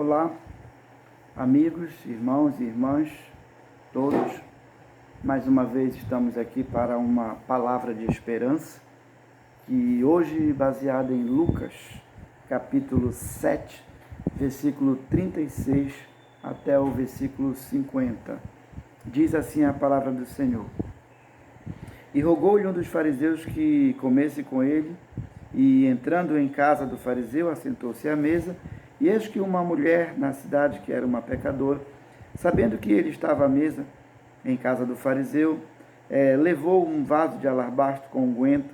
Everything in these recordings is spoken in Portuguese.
Olá, amigos, irmãos e irmãs, todos. Mais uma vez estamos aqui para uma palavra de esperança, que hoje baseada em Lucas, capítulo 7, versículo 36 até o versículo 50. Diz assim a palavra do Senhor: E rogou-lhe um dos fariseus que comesse com ele, e entrando em casa do fariseu, assentou-se à mesa. E eis que uma mulher na cidade, que era uma pecadora, sabendo que ele estava à mesa em casa do fariseu, levou um vaso de alabastro com unguento,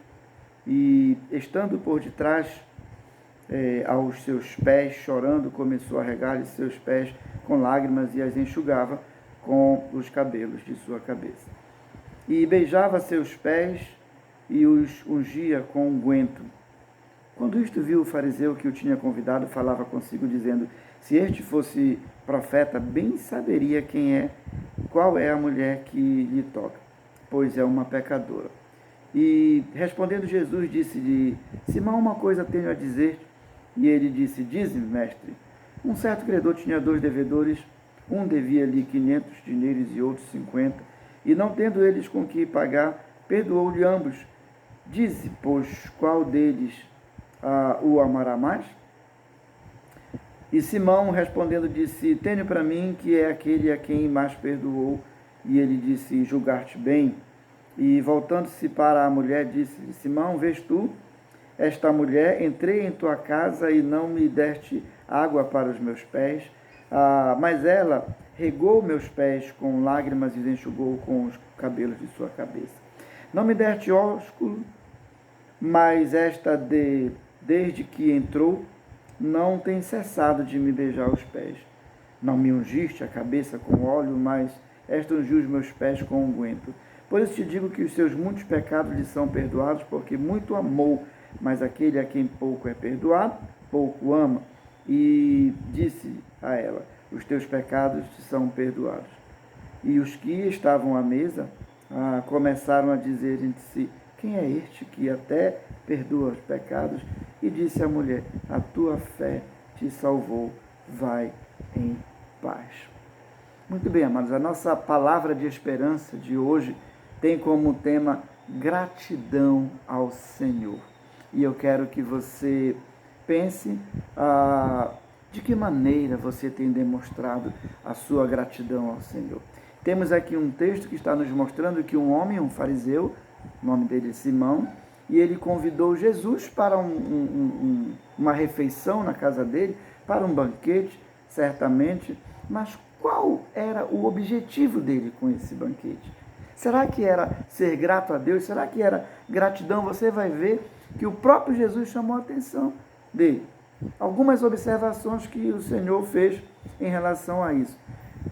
e estando por detrás aos seus pés, chorando, começou a regar-lhe seus pés com lágrimas e as enxugava com os cabelos de sua cabeça. E beijava seus pés e os ungia com unguento. Quando isto viu o fariseu que o tinha convidado, falava consigo, dizendo: se este fosse profeta, bem saberia qual é a mulher que lhe toca, pois é uma pecadora. E respondendo Jesus, disse-lhe: Simão, uma coisa tenho a dizer. E ele disse: dize-me, mestre. Um certo credor tinha 2 devedores, um devia-lhe 500 dinheiros e outro 50, e não tendo eles com que pagar, perdoou-lhe ambos. Dize, pois, qual deles o amará mais? E Simão, respondendo, disse: tenho para mim que é aquele a quem mais perdoou. E ele disse: julgar-te bem. E voltando-se para a mulher, disse-lhe: Simão, vês tu esta mulher? Entrei em tua casa e não me deste água para os meus pés, mas ela regou meus pés com lágrimas e os enxugou com os cabelos de sua cabeça. Não me deste ósculo, mas esta desde que entrou, não tem cessado de me beijar os pés. Não me ungiste a cabeça com óleo, mas esta ungiu os meus pés com unguento. Por isso te digo que os seus muitos pecados lhe são perdoados, porque muito amou, mas aquele a quem pouco é perdoado, pouco ama. E disse a ela: os teus pecados te são perdoados. E os que estavam à mesa começaram a dizer entre si: quem é este que até perdoa os pecados? E disse a mulher: a tua fé te salvou, vai em paz. Muito bem, amados, a nossa palavra de esperança de hoje tem como tema gratidão ao Senhor. E eu quero que você pense de que maneira você tem demonstrado a sua gratidão ao Senhor. Temos aqui um texto que está nos mostrando que um homem, um fariseu, o nome dele é Simão, e ele convidou Jesus para uma refeição na casa dele, para um banquete, certamente. Mas qual era o objetivo dele com esse banquete? Será que era ser grato a Deus? Será que era gratidão? Você vai ver que o próprio Jesus chamou a atenção dele. Algumas observações que o Senhor fez em relação a isso.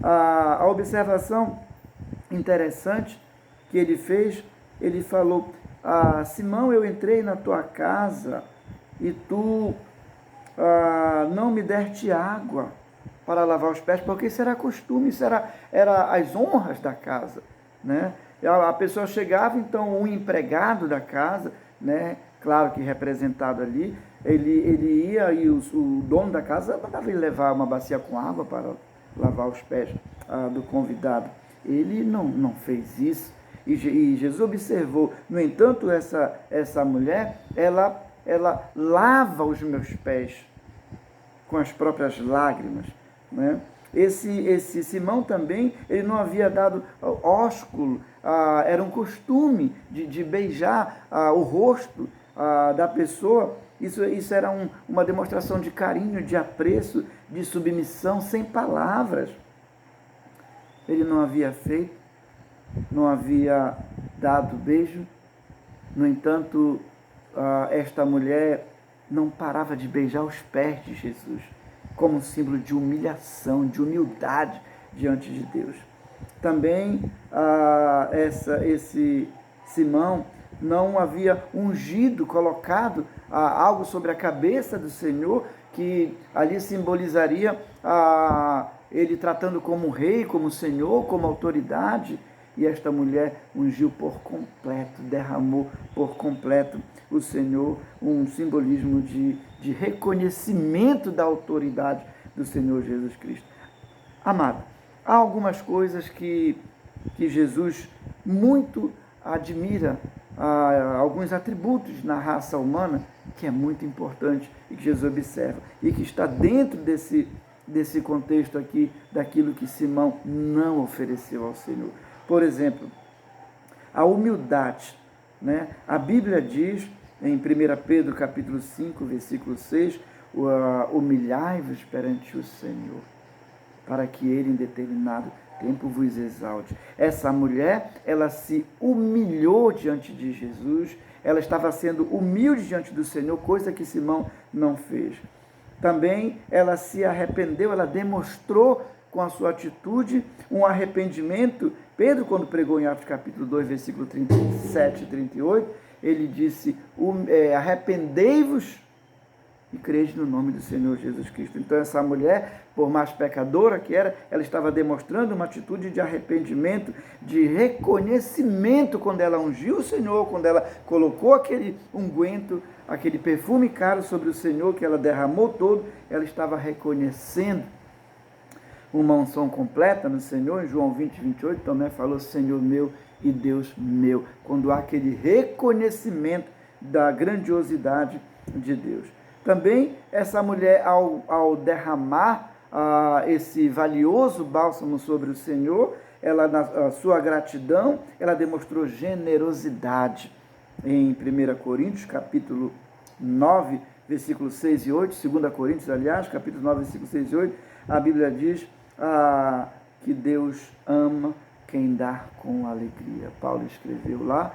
A observação interessante que ele fez, ele falou: Simão, eu entrei na tua casa e tu não me deste água para lavar os pés, porque isso era costume, isso era as honras da casa, né? A pessoa chegava, então um empregado da casa, né, claro que representado ali, ele ia e o dono da casa mandava ele levar uma bacia com água para lavar os pés do convidado. Ele não fez isso. E Jesus observou, no entanto, essa mulher, ela lava os meus pés com as próprias lágrimas, né? Esse Simão também, ele não havia dado ósculo, era um costume de beijar o rosto da pessoa. Isso era uma demonstração de carinho, de apreço, de submissão, sem palavras. Ele não havia feito, não havia dado beijo. No entanto, esta mulher não parava de beijar os pés de Jesus, como um símbolo de humilhação, de humildade diante de Deus. Também esse Simão não havia ungido, colocado algo sobre a cabeça do Senhor, que ali simbolizaria ele tratando como rei, como Senhor, como autoridade. E esta mulher ungiu por completo, derramou por completo o Senhor, um simbolismo de reconhecimento da autoridade do Senhor Jesus Cristo. Amado, há algumas coisas que Jesus muito admira, alguns atributos na raça humana que é muito importante e que Jesus observa e que está dentro desse contexto aqui, daquilo que Simão não ofereceu ao Senhor. Por exemplo, a humildade, né? A Bíblia diz em 1 Pedro capítulo 5, versículo 6, humilhai-vos perante o Senhor, para que Ele em determinado tempo vos exalte. Essa mulher, ela se humilhou diante de Jesus, ela estava sendo humilde diante do Senhor, coisa que Simão não fez. Também ela se arrependeu, ela demonstrou com a sua atitude um arrependimento. Pedro, quando pregou em Atos capítulo 2, versículo 37 e 38, ele disse, arrependei-vos e crede no nome do Senhor Jesus Cristo. Então essa mulher, por mais pecadora que era, ela estava demonstrando uma atitude de arrependimento, de reconhecimento quando ela ungiu o Senhor, quando ela colocou aquele unguento, aquele perfume caro sobre o Senhor, que ela derramou todo, ela estava reconhecendo uma unção completa no Senhor. Em João 20, 28, Tomé falou, Senhor meu e Deus meu, quando há aquele reconhecimento da grandiosidade de Deus. Também essa mulher, ao derramar esse valioso bálsamo sobre o Senhor, ela, na sua gratidão, ela demonstrou generosidade. Em 1 Coríntios, capítulo 9, versículos 6 e 8, 2 Coríntios, aliás, capítulo 9, versículos 6 e 8, a Bíblia diz que Deus ama quem dá com alegria. Paulo escreveu lá,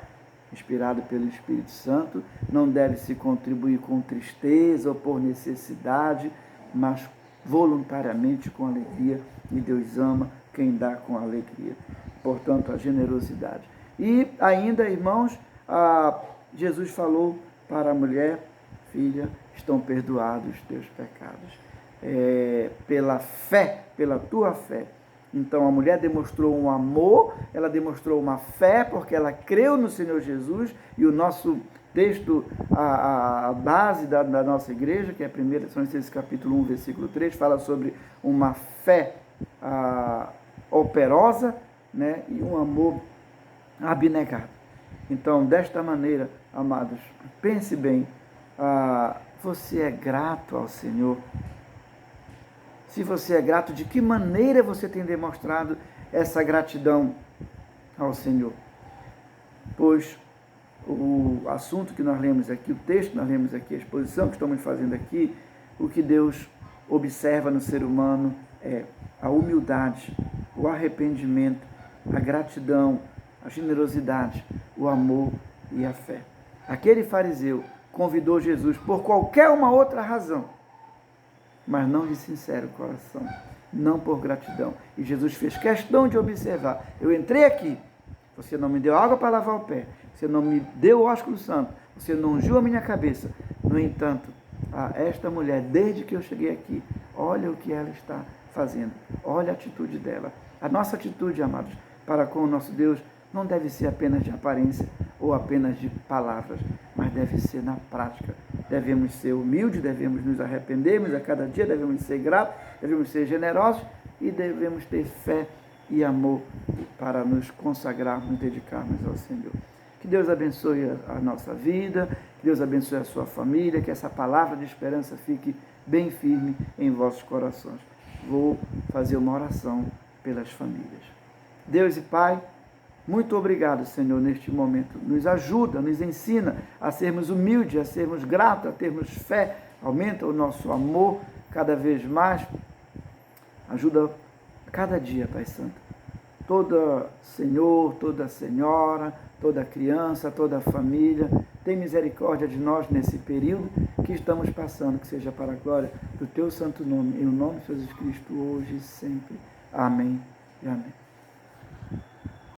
inspirado pelo Espírito Santo, não deve se contribuir com tristeza ou por necessidade, mas voluntariamente com alegria, e Deus ama quem dá com alegria. Portanto, a generosidade. E ainda, irmãos, Jesus falou para a mulher, filha, estão perdoados os teus pecados. Pela fé, pela tua fé. Então a mulher demonstrou um amor, ela demonstrou uma fé, porque ela creu no Senhor Jesus, e o nosso texto, a base da nossa igreja, que é 1 Tessalonicenses capítulo 1, versículo 3, fala sobre uma fé operosa, né, e um amor abnegado. Então, desta maneira, amados, pense bem, você é grato ao Senhor? Se você é grato, de que maneira você tem demonstrado essa gratidão ao Senhor? Pois o assunto que nós lemos aqui, o texto que nós lemos aqui, a exposição que estamos fazendo aqui, o que Deus observa no ser humano é a humildade, o arrependimento, a gratidão, a generosidade, o amor e a fé. Aquele fariseu convidou Jesus por qualquer uma outra razão, mas não de sincero coração, não por gratidão. E Jesus fez questão de observar. Eu entrei aqui, você não me deu água para lavar o pé, você não me deu o ósculo santo, você não ungiu a minha cabeça. No entanto, esta mulher, desde que eu cheguei aqui, olha o que ela está fazendo, olha a atitude dela. A nossa atitude, amados, para com o nosso Deus, não deve ser apenas de aparência ou apenas de palavras, mas deve ser na prática. Devemos ser humildes, devemos nos arrependermos a cada dia, devemos ser gratos, devemos ser generosos e devemos ter fé e amor para nos consagrarmos, nos dedicarmos ao Senhor. Que Deus abençoe a nossa vida, que Deus abençoe a sua família, que essa palavra de esperança fique bem firme em vossos corações. Vou fazer uma oração pelas famílias. Deus e Pai, muito obrigado, Senhor, neste momento. Nos ajuda, nos ensina a sermos humildes, a sermos gratos, a termos fé. Aumenta o nosso amor cada vez mais. Ajuda cada dia, Pai Santo. Toda senhor, toda senhora, toda criança, toda família, tem misericórdia de nós nesse período que estamos passando, que seja para a glória do Teu santo nome, em nome de Jesus Cristo, hoje e sempre. Amém e amém.